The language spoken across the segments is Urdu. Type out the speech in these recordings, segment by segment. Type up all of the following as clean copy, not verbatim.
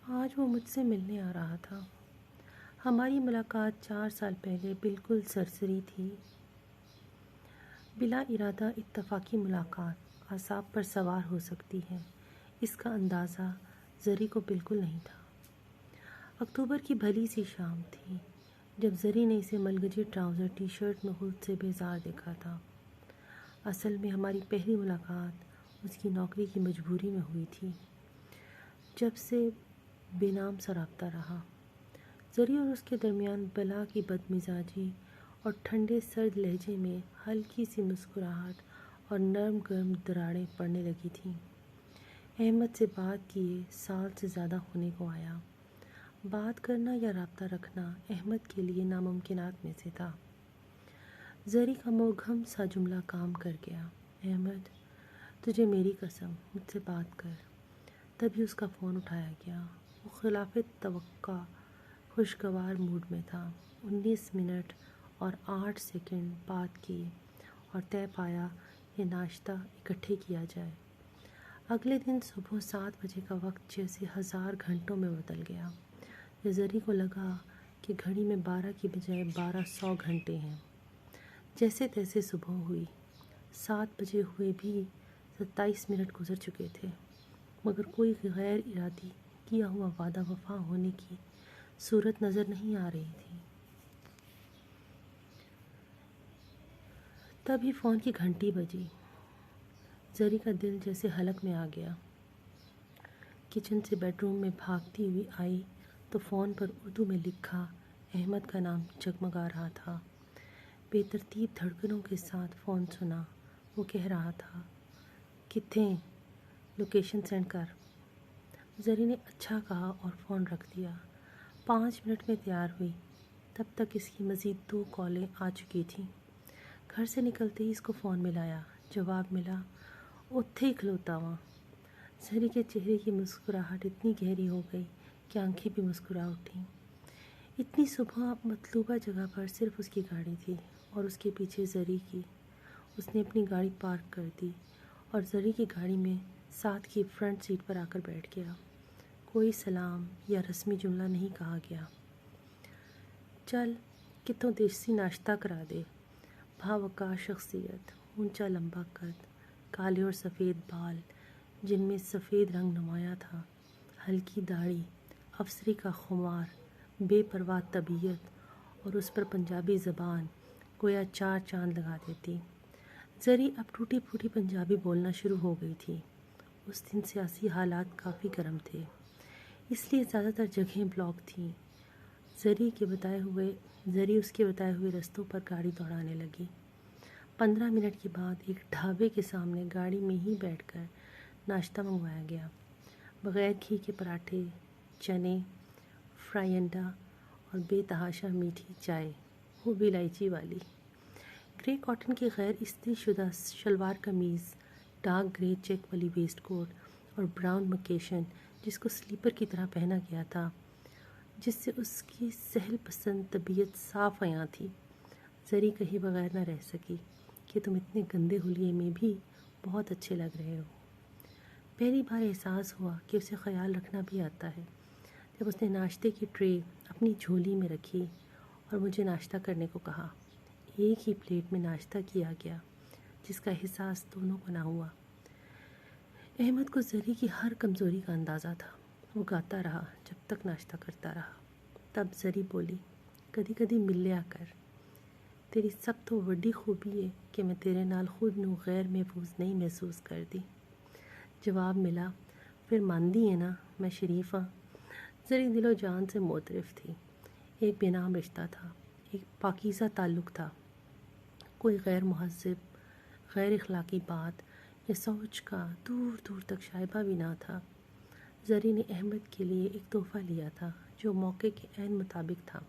آج وہ مجھ سے ملنے آ رہا تھا۔ ہماری ملاقات 4 سال پہلے بالکل سرسری تھی۔ بلا ارادہ اتفاقی ملاقات اعصاب پر سوار ہو سکتی ہے، اس کا اندازہ زری کو بالکل نہیں تھا۔ اکتوبر کی بھلی سی شام تھی جب زری نے اسے ملگجے ٹراؤزر ٹی شرٹ میں خود سے بیزار دیکھا تھا۔ اصل میں ہماری پہلی ملاقات اس کی نوکری کی مجبوری میں ہوئی تھی، جب سے بے نام سا رابطہ رہا۔ زری اور اس کے درمیان بلا کی بدمزاجی اور ٹھنڈے سرد لہجے میں ہلکی سی مسکراہٹ اور نرم گرم دراڑیں پڑنے لگی تھیں۔ احمد سے بات کیے سال سے زیادہ ہونے کو آیا۔ بات کرنا یا رابطہ رکھنا احمد کے لیے ناممکنات میں سے تھا۔ زری کا مبہم سا جملہ کام کر گیا، احمد تجھے میری قسم مجھ سے بات کر۔ تبھی اس کا فون اٹھایا گیا۔ وہ خلاف توقع خوشگوار موڈ میں تھا۔ 19 منٹ اور 8 سیکنڈ بات کیے اور طے پایا یہ ناشتہ اکٹھے کیا جائے۔ اگلے دن صبح 7 بجے کا وقت جیسے 1000 گھنٹوں میں بدل گیا۔ زری کو لگا کہ گھڑی میں 12 کی بجائے 1200 گھنٹے ہیں۔ جیسے تیسے صبح ہوئی۔ 7 بجے ہوئے بھی 27 منٹ گزر چکے تھے، مگر کوئی غیر ارادی کیا ہوا وعدہ وفا ہونے کی صورت نظر نہیں آ رہی تھی۔ تبھی فون کی گھنٹی بجی۔ زری کا دل جیسے حلق میں آ گیا۔ کچن سے بیڈ روم میں بھاگتی ہوئی آئی تو فون پر اردو میں لکھا احمد کا نام جگمگا رہا تھا۔ بے ترتیب دھڑکنوں کے ساتھ فون سنا۔ وہ کہہ رہا تھا، کتھیں لوکیشن سینڈ کر۔ زری نے اچھا کہا اور فون رکھ دیا۔ 5 منٹ میں تیار ہوئی۔ تب تک اس کی مزید 2 کالیں آ چکی تھیں۔ گھر سے نکلتے ہی اس کو فون ملایا۔ جواب ملا، اتھے ہی کھلوتا ہوا۔ زری کے چہرے کی مسکراہٹ اتنی گہری ہو گئی کہ آنکھیں بھی مسکرا اٹھیں۔ اتنی صبح مطلوبہ جگہ پر صرف اس کی گاڑی تھی اور اس کے پیچھے زری کی۔ اس نے اپنی گاڑی پارک کر دی اور زری کی گاڑی میں ساتھ کی فرنٹ سیٹ پر آ کر بیٹھ گیا۔ کوئی سلام یا رسمی جملہ نہیں کہا گیا۔ چل کتوں دیسی ناشتہ کرا دے۔ بھاوکار شخصیت، اونچا لمبا قد، کالے اور سفید بال جن میں سفید رنگ نمایاں تھا، ہلکی داڑھی، افسری کا خمار، بے پرواہ طبیعت اور اس پر پنجابی زبان گویا 4 چاند لگا دیتی۔ زری اب ٹوٹی پھوٹی پنجابی بولنا شروع ہو گئی تھی۔ اس دن سیاسی حالات کافی گرم تھے، اس لیے زیادہ تر جگہیں بلاک تھیں۔ زری اس کے بتائے ہوئے رستوں پر گاڑی دوڑانے لگی۔ 15 منٹ کے بعد ایک ڈھابے کے سامنے گاڑی میں ہی بیٹھ کر ناشتہ منگوایا گیا۔ بغیر گھی کے پراٹھے، چنے، فرائی انڈا اور بے تحاشا میٹھی چائے، وہ بھی الائچی والی۔ گرے کاٹن کی غیر استری شدہ شلوار قمیض، ڈارک گرے چیک والی ویسٹ کوٹ اور براؤن مکیشن جس کو سلیپر کی طرح پہنا گیا تھا، جس سے اس کی سہل پسند طبیعت صاف عیاں تھی۔ زری کہیں بغیر نہ رہ سکی کہ تم اتنے گندے حلیے میں بھی بہت اچھے لگ رہے ہو۔ پہلی بار احساس ہوا کہ اسے خیال رکھنا بھی آتا ہے، جب اس نے ناشتے کی ٹرے اپنی جھولی میں رکھی اور مجھے ناشتہ کرنے کو کہا۔ ایک ہی پلیٹ میں ناشتہ کیا گیا جس کا احساس دونوں کو نہ ہوا۔ احمد کو زری کی ہر کمزوری کا اندازہ تھا۔ وہ گاتا رہا جب تک ناشتہ کرتا رہا۔ تب زری بولی، کدی کدی مل لیا کر، تیری سب تو وڈی خوبی ہے کہ میں تیرے نال خود نو غیر محفوظ نہیں محسوس کر دی۔ جواب ملا، پھر ماندی ہے نا میں شریف ہاں۔ زری دل و جان سے معترف تھی۔ ایک بے نام رشتہ تھا، ایک پاکیزہ تعلق تھا۔ کوئی غیر مہذب، غیر اخلاقی بات یا سوچ کا دور دور تک شائبہ بھی نہ تھا۔ زری نے احمد کے لیے ایک تحفہ لیا تھا جو موقع کے عین مطابق تھا۔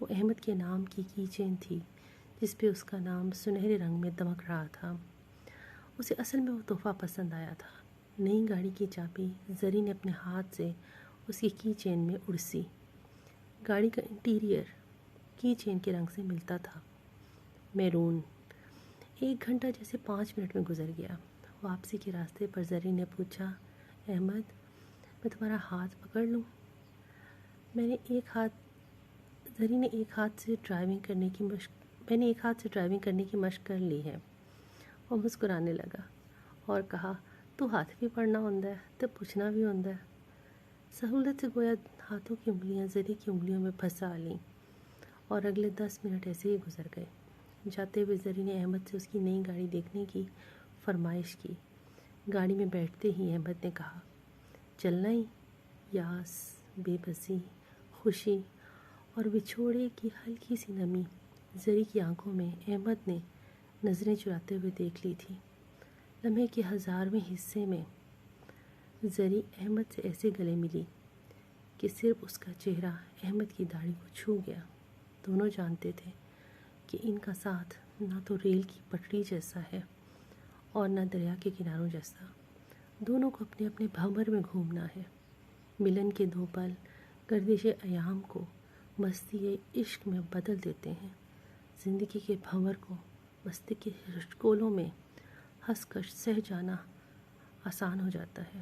وہ احمد کے نام کی کی چین تھی جس پہ اس کا نام سنہرے رنگ میں دمک رہا تھا۔ اسے اصل میں وہ تحفہ پسند آیا تھا۔ نئی گاڑی کی چابی زری نے اپنے ہاتھ سے اس کی چین میں اڑسی۔ گاڑی کا انٹیریئر کی چین کے رنگ سے ملتا تھا، میرون۔ 1 گھنٹہ جیسے 5 منٹ میں گزر گیا۔ واپسی کے راستے پر زری نے پوچھا، احمد میں تمہارا ہاتھ پکڑ لوں؟ میں نے ایک ہاتھ سے ڈرائیونگ کرنے کی مشق کر لی ہے۔ وہ مسکرانے لگا اور کہا، تو ہاتھ بھی پڑھنا ہوندا ہے تو پوچھنا بھی ہوندا ہے۔ سہولت سے گویا ہاتھوں کی انگلیاں زری کی انگلیوں میں پھنسا لیں اور اگلے 10 منٹ ایسے ہی گزر گئے۔ جاتے ہوئے زری نے احمد سے اس کی نئی گاڑی دیکھنے کی فرمائش کی۔ گاڑی میں بیٹھتے ہی احمد نے کہا، چلنا ہی؟ یاس، بے بسی، خوشی اور بچھوڑے کی ہلکی سی نمی زری کی آنکھوں میں احمد نے نظریں چراتے ہوئے دیکھ لی تھی۔ لمحے کے 1000ویں حصے میں زری احمد سے ایسے گلے ملی کہ صرف اس کا چہرہ احمد کی داڑھی کو چھو گیا۔ دونوں جانتے تھے کہ ان کا ساتھ نہ تو ریل کی پٹری جیسا ہے اور نہ دریا کے کناروں جیسا۔ دونوں کو اپنے اپنے بھنور میں گھومنا ہے۔ ملن کے 2 پل گردش ایام کو مستی عشق میں بدل دیتے ہیں۔ زندگی کے بھنور کو مستی کے رشکولوں میں ہنس کر سہ جانا آسان ہو جاتا ہے۔